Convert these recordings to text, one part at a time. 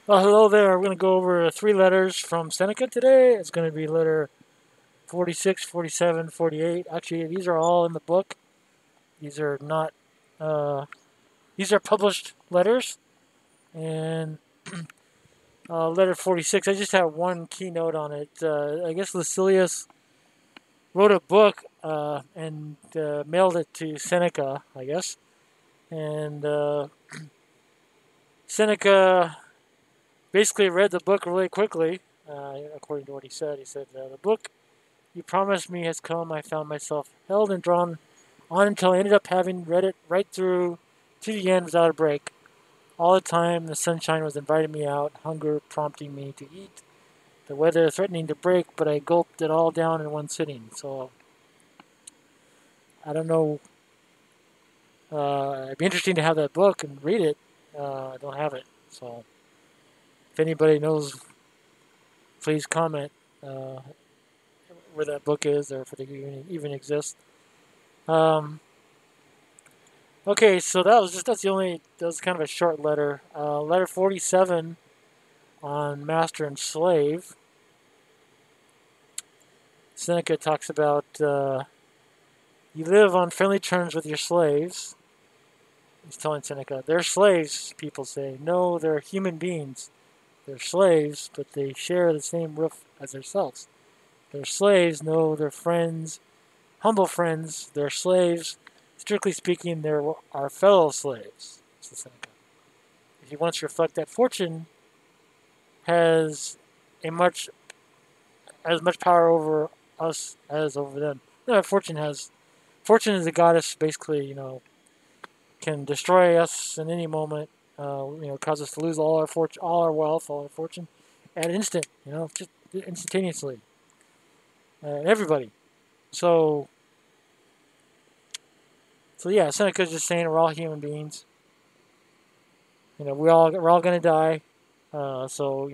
Well, hello there. We're going to go over three letters from Seneca today. It's going to be letter 46, 47, 48. Actually, these are all in the book. These are not, uh, these are published letters. And letter 46, I just have one keynote on it. I guess Lucilius wrote a book and mailed it to Seneca, I guess. And Seneca basically read the book really quickly, according to what he said. He said, the book you promised me has come. I found myself held and drawn on until I ended up having read it right through to the end without a break. All the time, the sunshine was inviting me out, hunger prompting me to eat, the weather threatening to break, but I gulped it all down in one sitting. So I don't know. It'd be interesting to have that book and read it. I don't have it. So if anybody knows, please comment uh, where that book is or if it even exists. Um, Okay, so that was kind of a short letter. Letter 47 on master and slave. Seneca talks about you live on friendly terms with your slaves. He's telling Seneca, they're slaves, people say. No, they're human beings. They're slaves, but they share the same roof as themselves. They're slaves, no, they're friends, humble friends. They're slaves. Strictly speaking, they're our fellow slaves, says Seneca. If you want to reflect that fortune has a much as much power over us as over them. No, fortune is a goddess. Basically, can destroy us in any moment. Cause us to lose all our fortune, all our wealth, all our fortune, at an instant. Just instantaneously. Everybody. So, so yeah, Seneca's just saying we're all human beings. We're all gonna die. So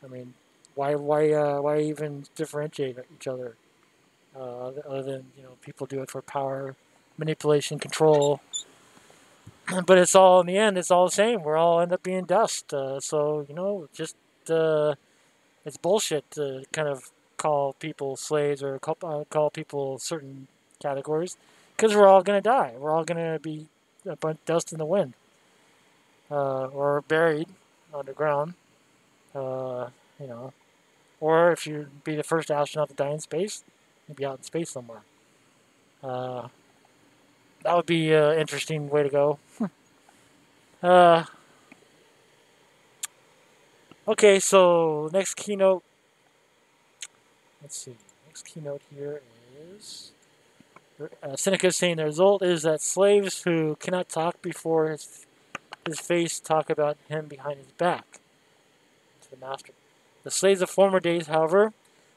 I mean, why even differentiate each other? Other than people do it for power, manipulation, control. But it's all in the end, it's all the same. We're all end up being dust. So just uh, it's bullshit to kind of call people slaves or call people certain categories because we're all gonna die. We're all gonna be a bunch of dust in the wind or buried underground. Uh, you know, or if you be the first astronaut to die in space, you'd be out in space somewhere. Uh, that would be an interesting way to go. Uh, okay, so next keynote. Let's see. Next keynote here is Seneca is saying the result is that slaves who cannot talk before his face talk about him behind his back to the master. The slaves of former days, however,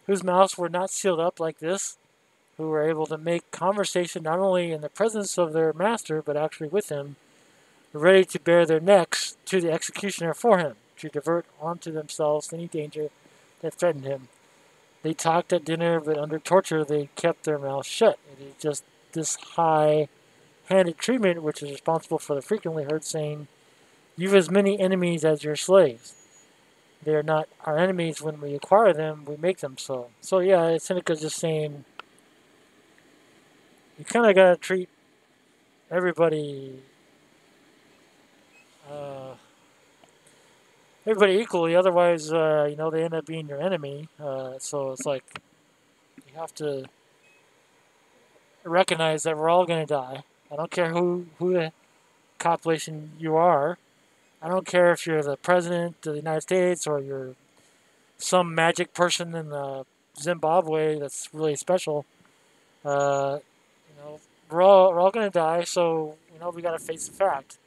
whose mouths were not sealed up like this, who were able to make conversation not only in the presence of their master but actually with him, were ready to bare their necks to the executioner for him, to divert onto themselves any danger that threatened him. They talked at dinner, but under torture they kept their mouths shut. It is just this high-handed treatment which is responsible for the frequently heard saying, "You've as many enemies as your slaves." They are not our enemies when we acquire them; we make them so. So yeah, Seneca's just saying you kind of gotta treat everybody uh, everybody equally. Otherwise, they end up being your enemy. So it's like you have to recognize that we're all gonna die. I don't care who the population you are. I don't care if you're the president of the United States or you're some magic person in Zimbabwe that's really special. Uh, we're all gonna die. So we gotta face the fact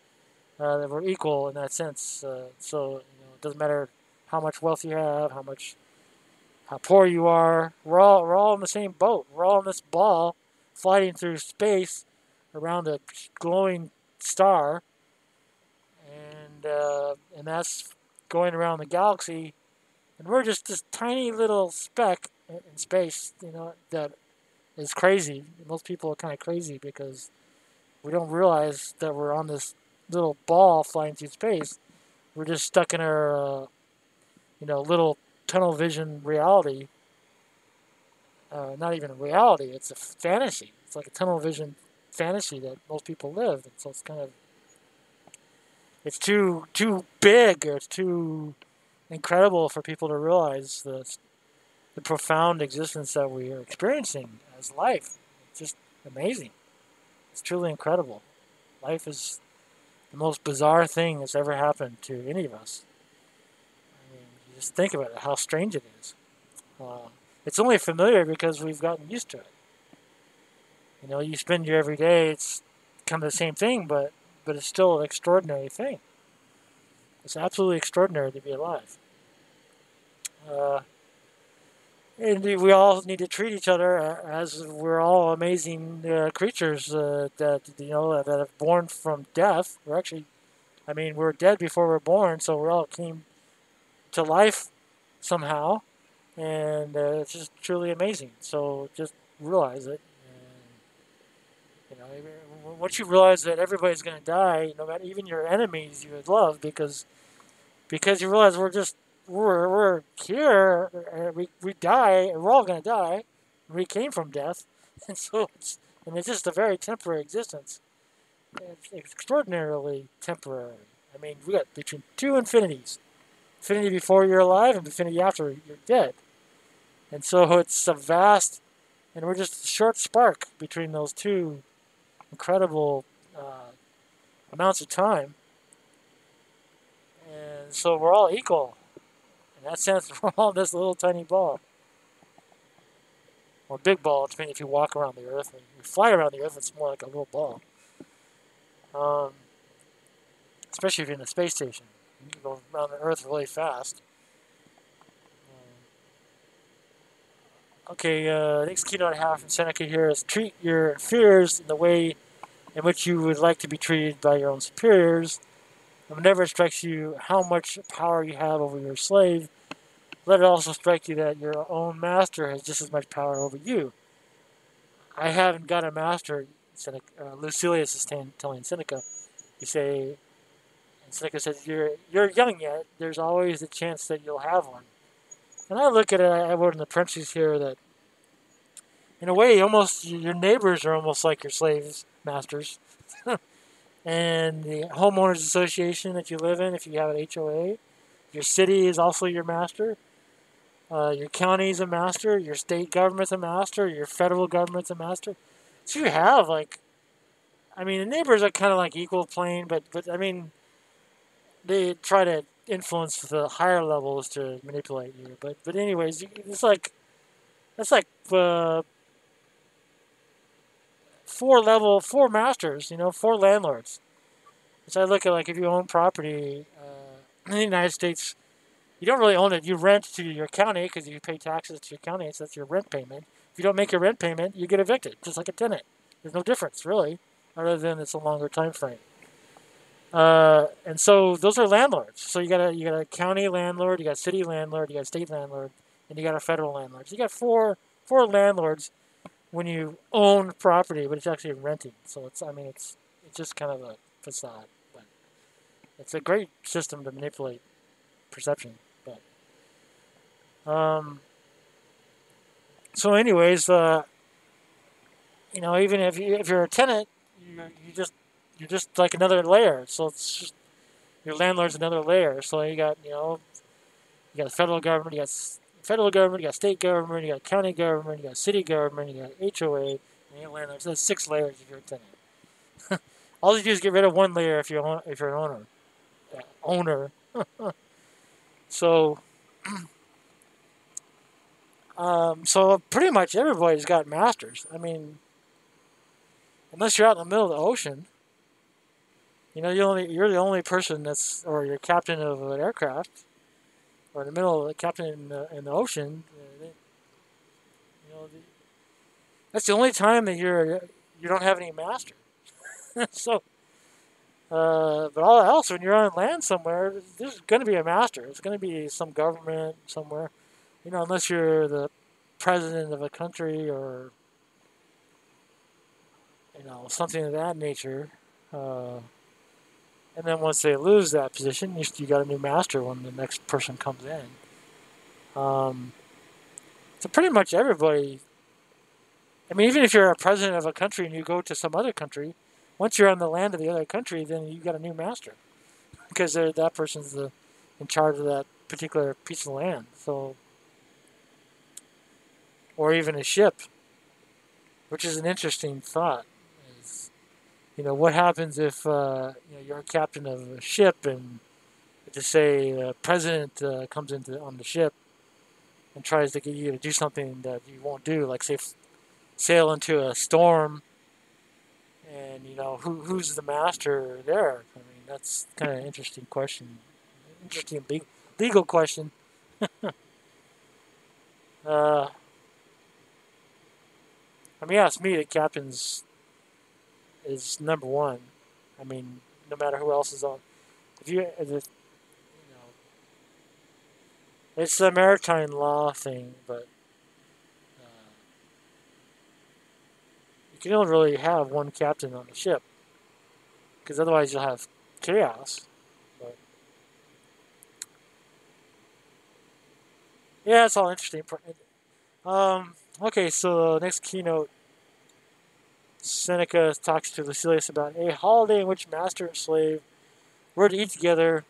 that we're equal in that sense. So it doesn't matter how much wealth you have, how poor you are. We're all in the same boat. We're all in this ball, floating through space around a glowing star, and that's going around the galaxy, and we're just this tiny little speck in space. That is crazy. Most people are kind of crazy because we don't realize that we're on this little ball flying through space. we're just stuck in our little tunnel vision reality. Not even a reality; it's a fantasy. It's like a tunnel vision fantasy that most people live, and so it's too big, or it's too incredible for people to realize the profound existence that we are experiencing as life. It's just amazing. It's truly incredible. Life is the most bizarre thing that's ever happened to any of us. I mean, you just think about it, how strange it is. It's only familiar because we've gotten used to it. You spend your every day, it's kind of the same thing, but it's still an extraordinary thing. It's absolutely extraordinary to be alive. Uh, and we all need to treat each other as we're all amazing creatures that have born from death. We're dead before we're born, so we all came to life somehow, and it's just truly amazing. So just realize it. Once you realize that everybody's going to die, no matter even your enemies you would love, because you realize we're here, we die, and we're all going to die. We came from death, and it's just a very temporary existence. It's extraordinarily temporary. I mean, we got between two infinities: infinity before you're alive and infinity after you're dead. And so it's a vast, and we're just a short spark between those two incredible amounts of time. And so we're all equal. In that sense, we're all this little tiny ball. Or big ball, depending if you walk around the Earth. When you fly around the Earth, it's more like a little ball. Um, Especially if you're in a space station. You can go around the Earth really fast. Okay, next keynote I have from Seneca here is treat your fears in the way in which you would like to be treated by your own superiors. And whenever it strikes you how much power you have over your slave, let it also strike you that your own master has just as much power over you. I haven't got a master, Lucilius is telling Seneca. And Seneca says, you're young yet. There's always a chance that you'll have one. And I look at it, I wrote in the parentheses here that, in a way, almost your neighbors are almost like your slaves, masters. And the homeowners association that you live in, if you have an HOA, your city is also your master. Your county is a master. Your state government's a master. Your federal government's a master. So you have the neighbors are kind of like equal plane, but they try to influence the higher levels to manipulate you. But anyways, it's like four masters, four landlords. Which I look at, like, if you own property in the United States, you don't really own it. You rent to your county because you pay taxes to your county, so that's your rent payment. If you don't make your rent payment, you get evicted, just like a tenant. There's no difference, really, other than it's a longer time frame. And so those are landlords. So you got a county landlord, you got a city landlord, you got a state landlord, and you got a federal landlord. So you got four landlords when you own property, but it's actually renting. So it's just kind of a facade, but it's a great system to manipulate perception. But so anyways, even if you're a tenant, you're just like another layer. So it's just your landlord's another layer. So you got the federal government, you got state government, you got county government, you got city government, you got HOA, and you got landlords. So there's 6 layers if you're a tenant. All you do is get rid of one layer if you're an owner. Owner. So so pretty much everybody's got masters. Unless you're out in the middle of the ocean, you're the only person or you're captain of an aircraft, or in the middle of the captain in the ocean. That's the only time that you don't have any master. So, but all else, when you're on land somewhere, there's going to be a master. It's going to be some government somewhere. Unless you're the president of a country, or something of that nature. And then once they lose that position, you got a new master when the next person comes in. So pretty much everybody. I mean, even if you're a president of a country and you go to some other country, once you're on the land of the other country, then you got a new master because that person's in charge of that particular piece of land. So, or even a ship, which is an interesting thought. Is, what happens if you're a captain of a ship and to say the president comes into on the ship and tries to get you to do something that you won't do, like say sail into a storm, and who's the master there? I mean, that's kind of an interesting question, interesting legal question. Uh, I mean, ask me, the captain's is number one. I mean, no matter who else is on, if it's a maritime law thing, but you can only really have one captain on the ship because otherwise you'll have chaos. But yeah, it's all interesting. Okay, so next keynote, Seneca talks to Lucilius about a holiday in which master and slave were to eat together,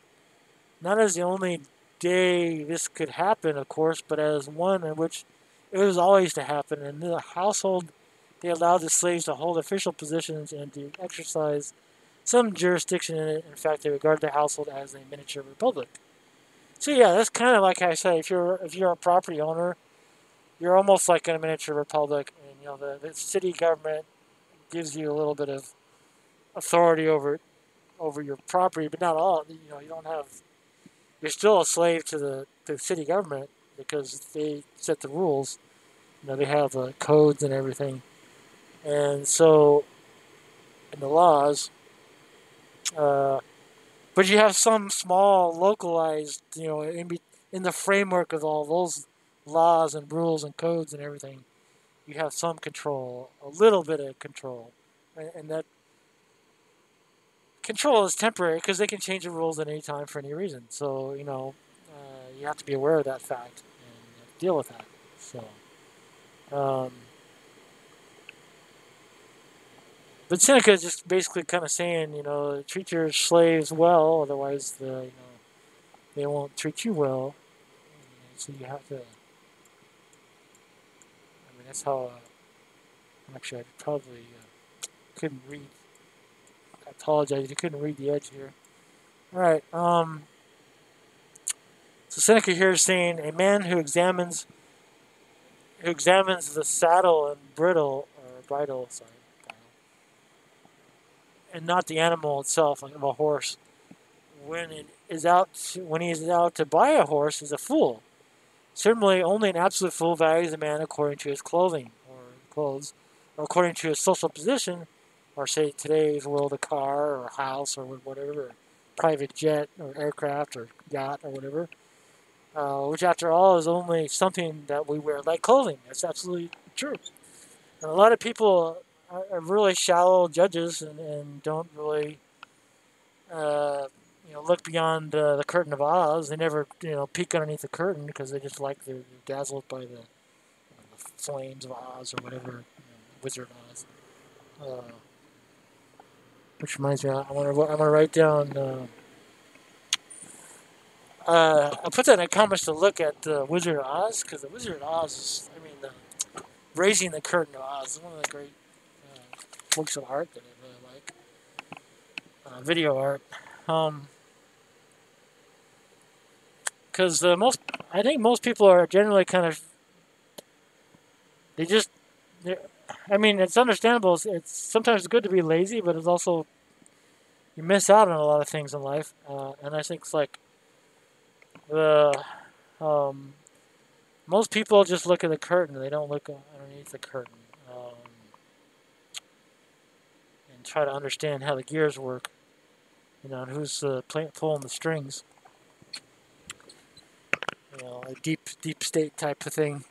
not as the only day this could happen, of course, but as one in which it was always to happen. In the household, they allowed the slaves to hold official positions and to exercise some jurisdiction in it. In fact, they regarded the household as a miniature republic. So yeah, that's kind of like I say. If you're a property owner, you're almost like in a miniature republic, and the city government gives you a little bit of authority over your property, but not all. You don't have. You're still a slave to the city government because they set the rules. They have codes and everything, and so in the laws. Uh, but you have some small localized, in the framework of all those laws and rules and codes and everything, you have some control, a little bit of control, and that control is temporary because they can change the rules at any time for any reason. So you have to be aware of that fact and deal with that. So, um, but Seneca is just basically kind of saying, treat your slaves well, otherwise they won't treat you well. So you have to. I mean, that's how. Actually, I probably couldn't read. I apologize. You couldn't read the edge here. All right. So Seneca here is saying a man who examines the saddle and bridle, sorry, and not the animal itself, like of a horse, when he is out to buy a horse, is a fool. Certainly, only an absolute fool values a man according to his clothing or clothes, or according to his social position, or say today's world, a car or a house or whatever, or private jet or aircraft or yacht or whatever. Which, after all, is only something that we wear like clothing. That's absolutely true. And a lot of people are really shallow judges and don't really, look beyond the curtain of Oz. They never, peek underneath the curtain because they just like they're dazzled by the flames of Oz or whatever, Wizard Oz. Which reminds me, I want to write down. I'll put that in the comments to look at Wizard of Oz because the Wizard of Oz is, Raising the Curtain of Oz is one of the great works of art that I really like. Video art. Because I think most people are generally kind of, they just, I mean, it's understandable. It's sometimes good to be lazy, but it's also, you miss out on a lot of things in life. And I think it's like the, um, most people just look at the curtain. They don't look underneath the curtain and try to understand how the gears work. And who's pulling the strings. A deep state type of thing.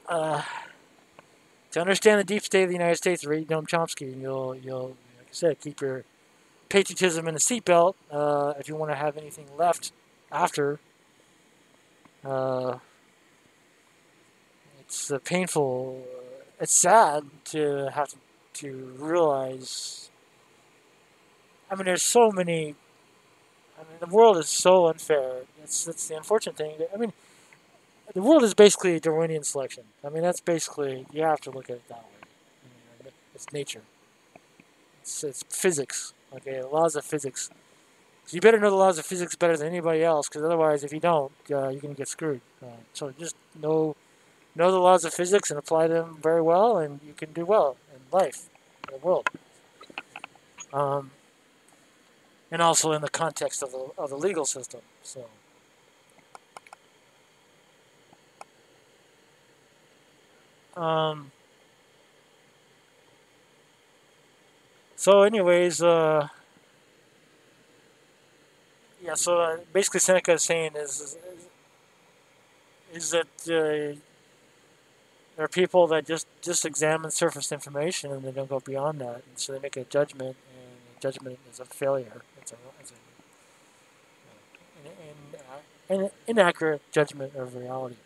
To understand the deep state of the United States, read Noam Chomsky, and you'll, like I said, keep your patriotism and a seatbelt. If you want to have anything left after, uh, it's painful. It's sad to have to realize. I mean, there's so many. I mean, the world is so unfair. That's the unfortunate thing. I mean, the world is basically Darwinian selection. I mean, that's basically you have to look at it that way. I mean, it's nature. It's physics. Okay, the laws of physics. So you better know the laws of physics better than anybody else, because otherwise, if you don't, you're gonna get screwed. So just know the laws of physics and apply them very well, and you can do well in life, in the world, um, and also in the context of the legal system. Um, so, anyways, yeah. So basically, Seneca is saying is that there are people that just examine surface information and they don't go beyond that, and so they make a judgment, and the judgment is a failure. An inaccurate judgment of reality.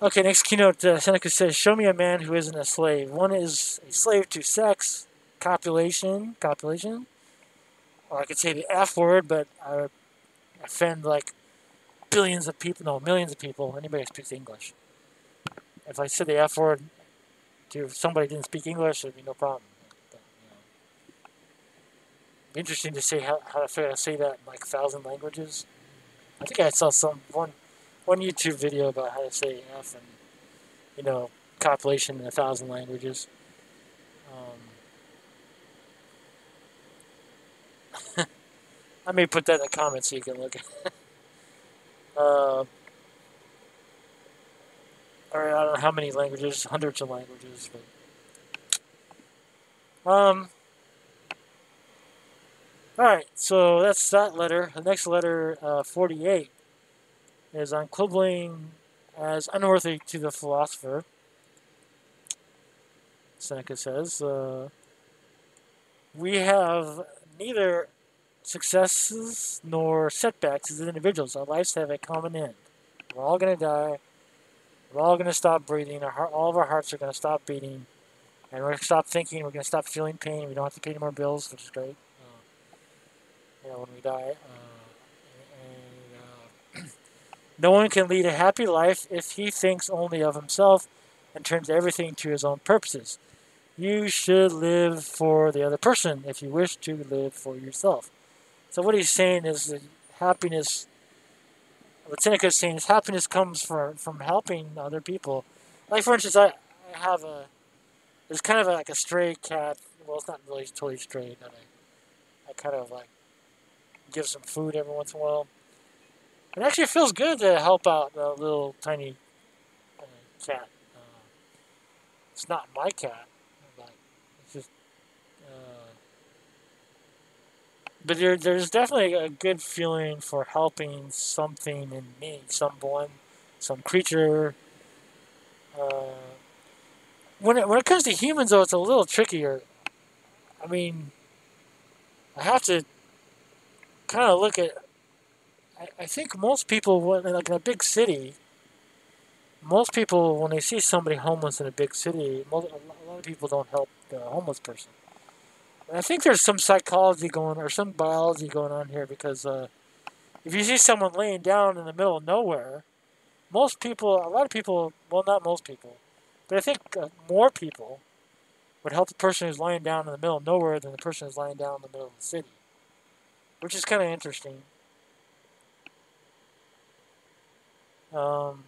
Okay, next keynote. Seneca says, "Show me a man who isn't a slave. One is a slave to sex, copulation, or I could say the F word, but I would offend like billions of people, no, millions of people. Anybody who speaks English. If I said the F word to somebody who didn't speak English, there'd be no problem. But, be interesting to see how to say that in like 1,000 languages. I think I saw one YouTube video about how to say F and copulation in 1,000 languages. I may put that in the comments so you can look at it. Or I don't know how many languages, hundreds of languages. But, all right, so that's that letter. The next letter, 48, is on quibbling as unworthy to the philosopher. Seneca says, we have neither successes nor setbacks as individuals. Our lives have a common end. We're all going to die. We're all going to stop breathing. All of our hearts are going to stop beating. And we're going to stop thinking. We're going to stop feeling pain. We don't have to pay any more bills, which is great. When we die. No one can lead a happy life if he thinks only of himself and turns everything to his own purposes. You should live for the other person if you wish to live for yourself. So what he's saying is that happiness, what Seneca is saying is happiness comes from helping other people. Like, for instance, I have there's kind of like a stray cat. Well, it's not really totally stray, but I kind of like give some food every once in a while. It actually feels good to help out a little tiny cat. It's not my cat, but it's just. But there's definitely a good feeling for helping something in need, someone, some creature. Uh, when it comes to humans, though, it's a little trickier. I mean, I have to kind of look at. I think most people, like in a big city, most people, when they see somebody homeless in a big city, a lot of people don't help the homeless person. And I think there's some psychology going or some biology going on here because if you see someone laying down in the middle of nowhere, a lot of people, well, not most people, but I think more people would help the person who's lying down in the middle of nowhere than the person who's lying down in the middle of the city, which is kind of interesting. Um,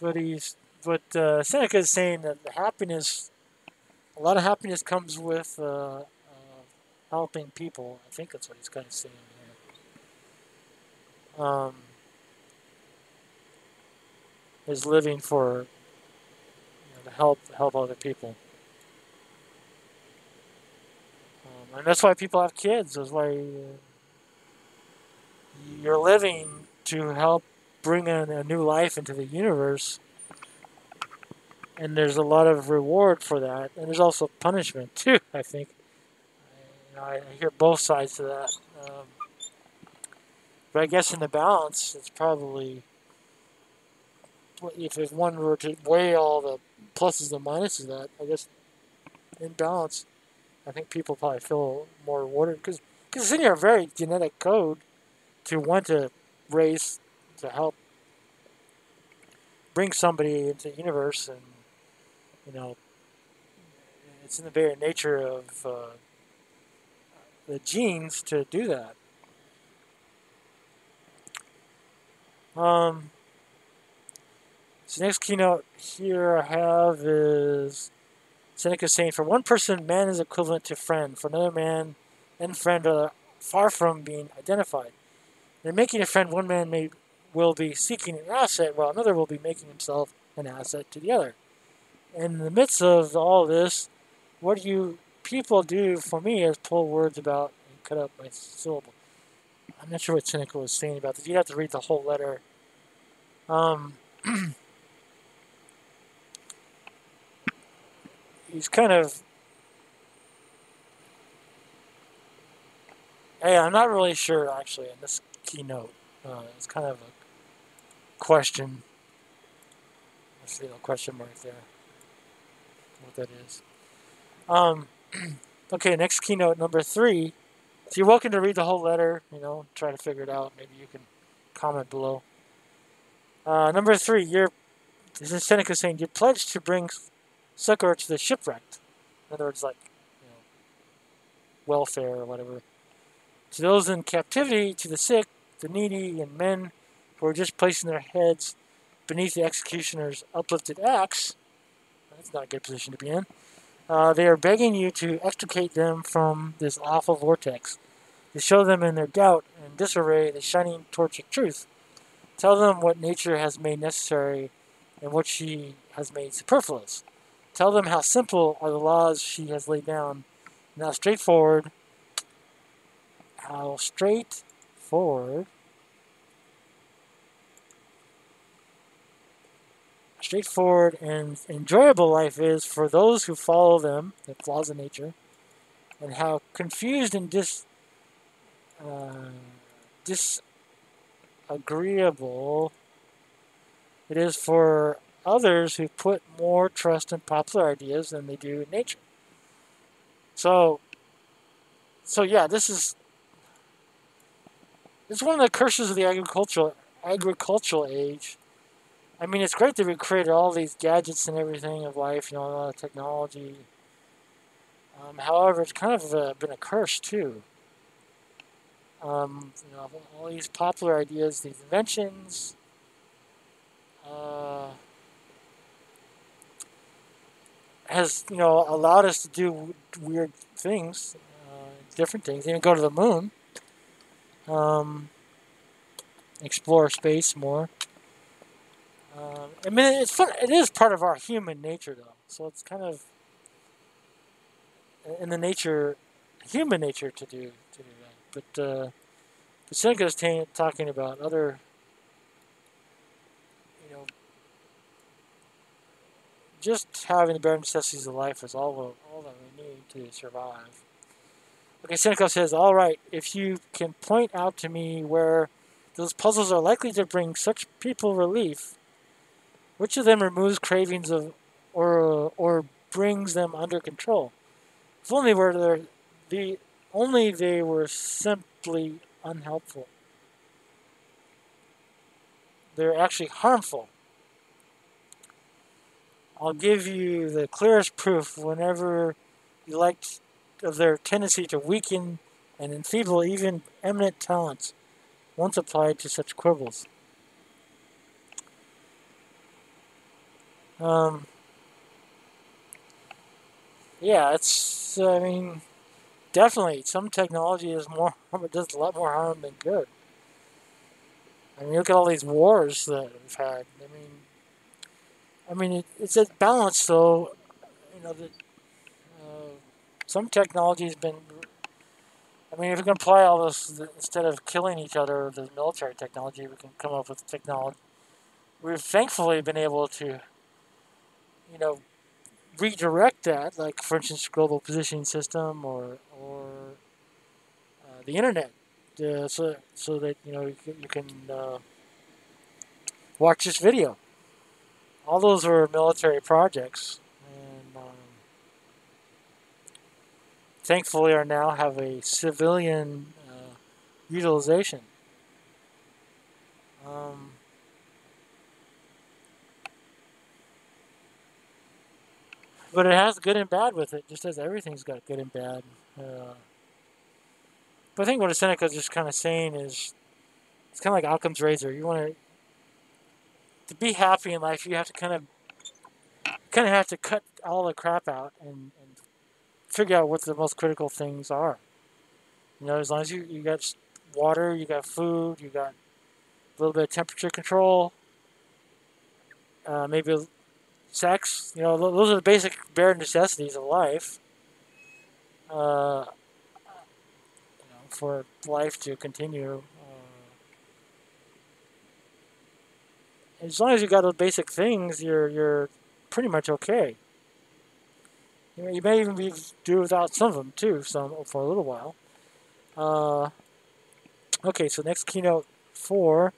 but Seneca is saying that a lot of happiness comes with helping people. I think that's what he's kind of saying here. Is living for to help other people, and that's why people have kids. That's why you're living to help bring a new life into the universe, and there's a lot of reward for that, and there's also punishment too. I think I hear both sides to that, but I guess in the balance, it's probably if one were to weigh all the pluses and minuses of that, I guess in balance, I think people probably feel more rewarded because it's in your very genetic code to want to race to help bring somebody into the universe, and you know it's in the very nature of the genes to do that. Um, so next keynote here I have is Seneca saying, "For one person, man is equivalent to friend. For another, man and friend are far from being identified. In making a friend, one man will be seeking an asset, while another will be making himself an asset to the other. In the midst of all this, what do you people do for me is pull words about and cut up my syllable." I'm not sure what Seneca was saying about this. You have to read the whole letter. Um, he's kind of, hey, I'm not really sure actually in this keynote. It's kind of a question. Let's see the question mark there. What that is. Um, okay, next keynote number 3. So you're welcome to read the whole letter. Try to figure it out. Maybe you can comment below. Number 3, this is Seneca saying, "You're pledged to bring succor to the shipwrecked." In other words, like welfare or whatever. "To those in captivity, to the sick, the needy, and men who are just placing their heads beneath the executioner's uplifted axe." That's not a good position to be in. "They are begging you to extricate them from this awful vortex, to show them in their doubt and disarray the shining torch of truth. Tell them what nature has made necessary and what she has made superfluous. Tell them how simple are the laws she has laid down, and how straightforward and enjoyable life is for those who follow them, the laws of nature, and how confused and disagreeable it is for others who put more trust in popular ideas than they do in nature." So yeah, this is one of the curses of the agricultural age. I mean, it's great that we created all these gadgets and everything of life, a lot of technology. However, it's kind of been a curse too. All these popular ideas, these inventions, has allowed us to do weird things, different things, even go to the moon, explore space more. I mean, it's fun. It is part of our human nature, though. So it's kind of in the human nature to do that. But Seneca is talking about other, just having the bare necessities of life is all that we need to survive. Okay, Seneca says, "All right, if you can point out to me where those puzzles are likely to bring such people relief, which of them removes cravings or brings them under control? If only they were simply unhelpful. They're actually harmful. I'll give you the clearest proof whenever you like of their tendency to weaken and enfeeble even eminent talents once applied to such quibbles." Yeah, I mean, definitely some technology is more does a lot more harm than good. I mean, look at all these wars that we've had. It's a balance, though. That some technology has been I mean, if we can apply all this instead of killing each other with the military technology, we can come up with technology. We've thankfully been able to, you know, redirect that, like for instance, global positioning system or the internet, so that you can watch this video. All those were military projects, and thankfully are now have a civilian utilization. Um, but it has good and bad with it, just as everything's got good and bad. But I think what Seneca is just kind of saying is it's kind of like Occam's razor. You want to be happy in life, you have to kind of have to cut all the crap out and figure out what the most critical things are. As long as you got water, you got food, you got a little bit of temperature control, maybe sex. Those are the basic bare necessities of life. Uh, for life to continue. As long as you got those basic things, you're pretty much okay. You may even be do without some of them too, some for a little while. Uh, okay, so next keynote 4.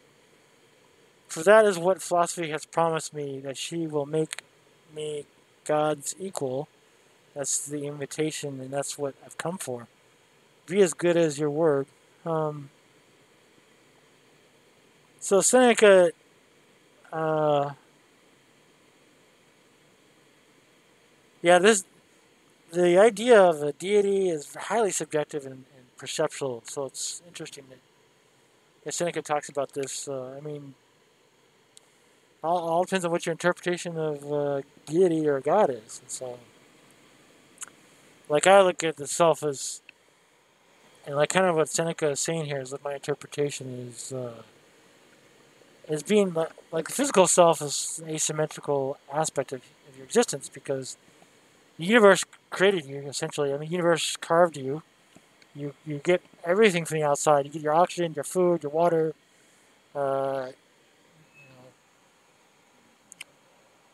For that is what philosophy has promised me, that she will make me God's equal. That's the invitation, and that's what I've come for. Be as good as your word. So Seneca, yeah, the idea of a deity is highly subjective and perceptual. So it's interesting that Seneca talks about this. I mean, all depends on what your interpretation of deity or God is. And so, like I look at the self as, and like kind of what Seneca is saying here is that my interpretation is being like the physical self is an asymmetrical aspect of your existence, because the universe created you essentially. I mean, the universe carved you. You get everything from the outside. You get your oxygen, your food, your water, uh,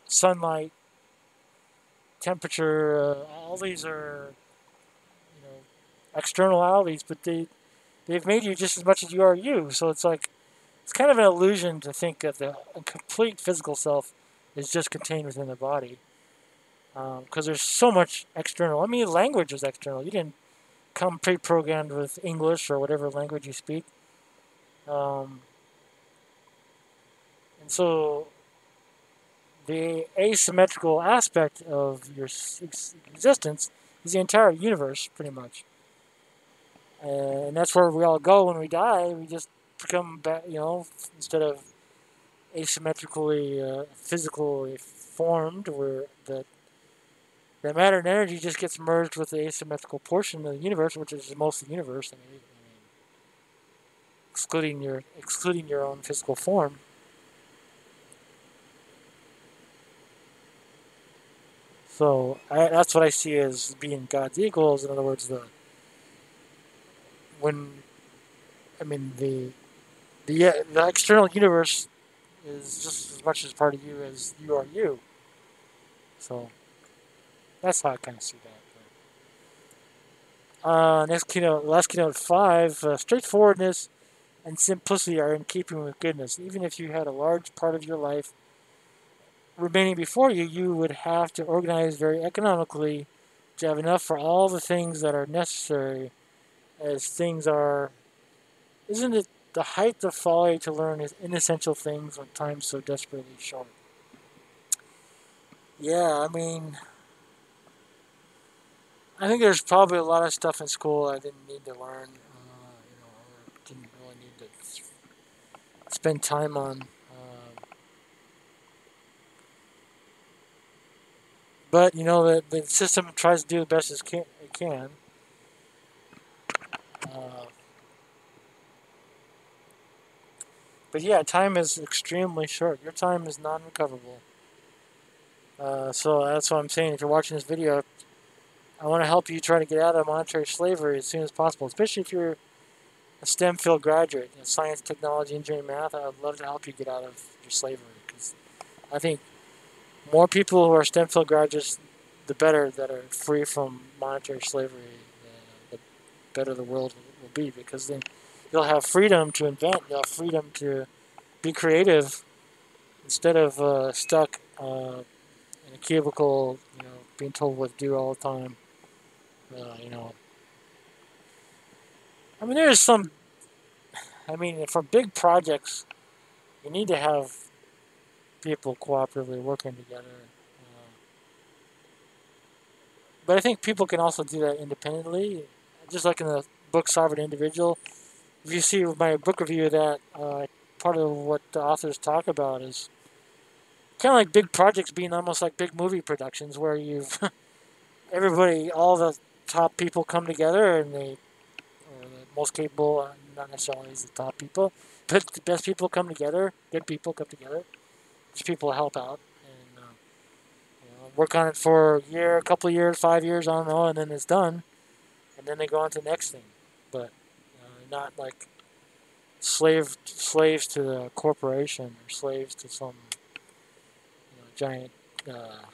sunlight, temperature. All these are externalities, but they've made you just as much as you are you. So it's like it's kind of an illusion to think that the complete physical self is just contained within the body, because there's so much external. I mean, language is external. You didn't come pre-programmed with English or whatever language you speak, and so the asymmetrical aspect of your existence is the entire universe, pretty much. And that's where we all go when we die. We just become, instead of asymmetrically, physically formed, where the matter and energy just gets merged with the asymmetrical portion of the universe, which is most of the universe. I mean, excluding your own physical form. So that's what I see as being God's equals. In other words, the external universe is just as much as part of you as you are you. So that's how I kind of see that. Last keynote 5, straightforwardness and simplicity are in keeping with goodness. Even if you had a large part of your life remaining before you, you would have to organize very economically to have enough for all the things that are necessary, as things are. Isn't it the height of folly to learn inessential things when time's so desperately short? Yeah, I mean, I think there's probably a lot of stuff in school I didn't need to learn, or didn't really need to spend time on. But the system tries to do the best it can. Uh, but yeah, time is extremely short. Your time is non-recoverable. So that's what I'm saying. If you're watching this video, I want to help you try to get out of monetary slavery as soon as possible, especially if you're a STEM field graduate, science, technology, engineering, math. I would love to help you get out of your slavery because I think more people who are STEM field graduates, the better that are free from monetary slavery, the better the world will be because then you'll have freedom to invent, you'll have freedom to be creative instead of stuck in a cubicle, being told what to do all the time. Uh, you know, I mean, there's some. I mean, for big projects, you need to have people cooperatively working together. But I think people can also do that independently, just like in the book Sovereign Individual. If you see my book review of that, part of what the authors talk about is kind of like big projects being almost like big movie productions where you've everybody, all the top people come together and or the most capable, not necessarily as the top people, but the best people come together, good people come together, just people help out and work on it for a year, a couple of years, 5 years, I don't know, and then it's done, and then they go on to the next thing. But not like slaves to the corporation or slaves to some giant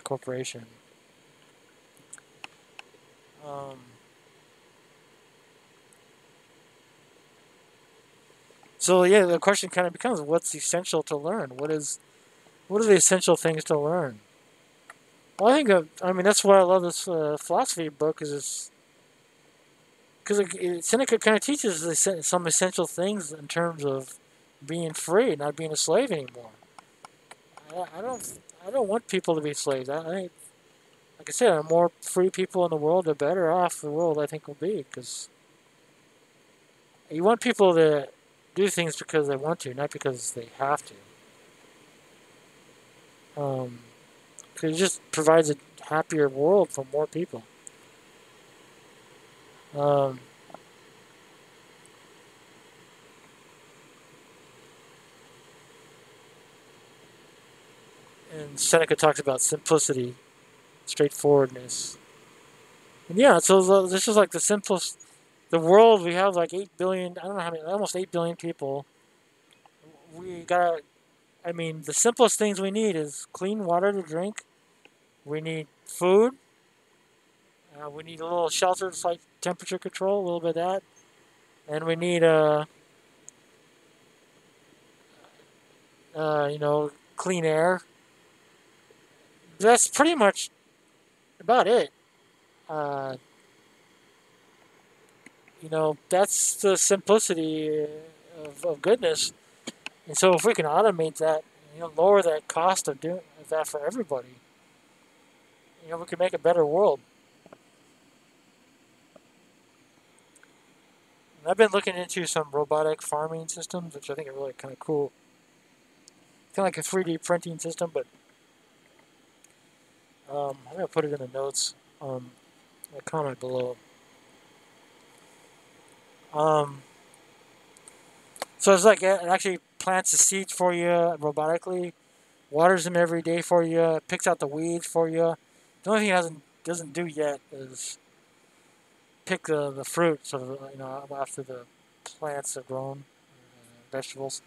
corporation. Um, so yeah, the question kind of becomes: what's essential to learn? What are the essential things to learn? Well, I think I mean that's why I love this philosophy book is it's because Seneca kind of teaches some essential things in terms of being free, not being a slave anymore. I don't want people to be slaves. Like I said, the more free people in the world, the better off the world I think will be. Because you want people to do things because they want to, not because they have to. Because it just provides a happier world for more people. Um, and Seneca talks about simplicity, straightforwardness. And yeah, so this is like the simplest. The world we have like 8 billion. I don't know how many, almost 8 billion people. We got. I mean, the simplest things we need is clean water to drink. We need food. We need a little shelter, like temperature control, a little bit of that, and we need clean air. That's pretty much about it. Uh, that's the simplicity of goodness. And so if we can automate that, lower that cost of doing that for everybody, we can make a better world. And I've been looking into some robotic farming systems, which I think are really kind of cool. Kind of like a 3D printing system, but I'm gonna put it in the notes. A comment below. Um, so it's like it actually plants the seeds for you robotically, waters them every day for you, picks out the weeds for you. The only thing it doesn't do yet is pick the fruit, sort of after the plants are grown, vegetables.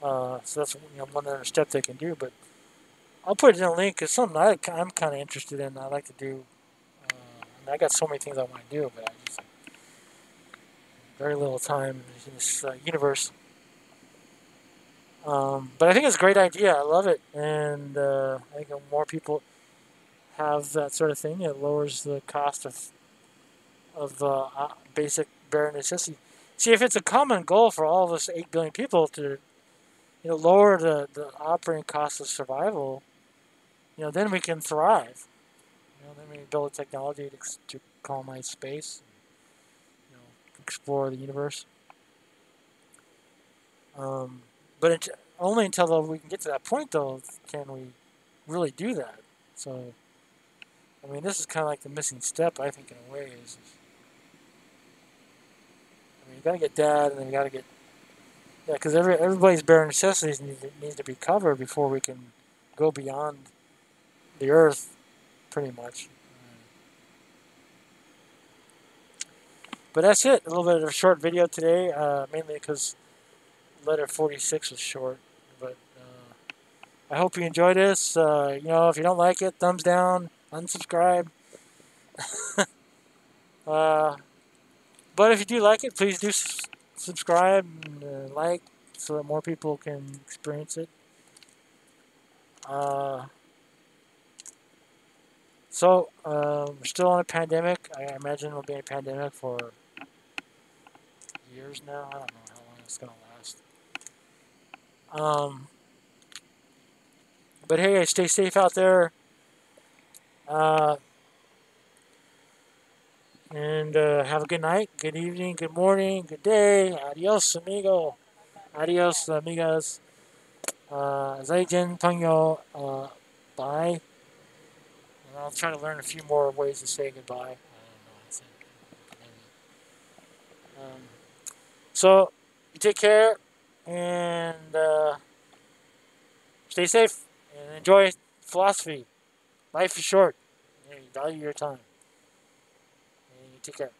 So that's one other step they can do. But I'll put it in a link because something I'm kind of interested in. I like to do. I got so many things I want to do, but I just very little time in this universe. But I think it's a great idea. I love it, and I think more people have that sort of thing. It lowers the cost of basic bare necessity. See, if it's a common goal for all of us 8 billion people to lower the operating cost of survival, then we can thrive. Then we build a technology to colonize space, explore the universe. Um, but only until we can get to that point, though, can we really do that. So, I mean, this is kind of like the missing step, I think, in a way. I mean, you got to get that, and then you got to get because everybody's bare necessities needs to be covered before we can go beyond the Earth, pretty much. But that's it. A little bit of a short video today, mainly because letter 46 was short. But I hope you enjoyed this. If you don't like it, thumbs down, unsubscribe. uh, but if you do like it, please do subscribe and like so that more people can experience it. We're still in a pandemic. I imagine we'll be in a pandemic for years now. I don't know how long it's going to last. But hey, stay safe out there. And have a good night, good evening, good morning, good day. Adios, amigo. Adios, amigas. Zaijian, Tongyo. Bye. And I'll try to learn a few more ways to say goodbye. I don't know how to say it. So, you take care and stay safe and enjoy philosophy. Life is short. You value your time. And you take care.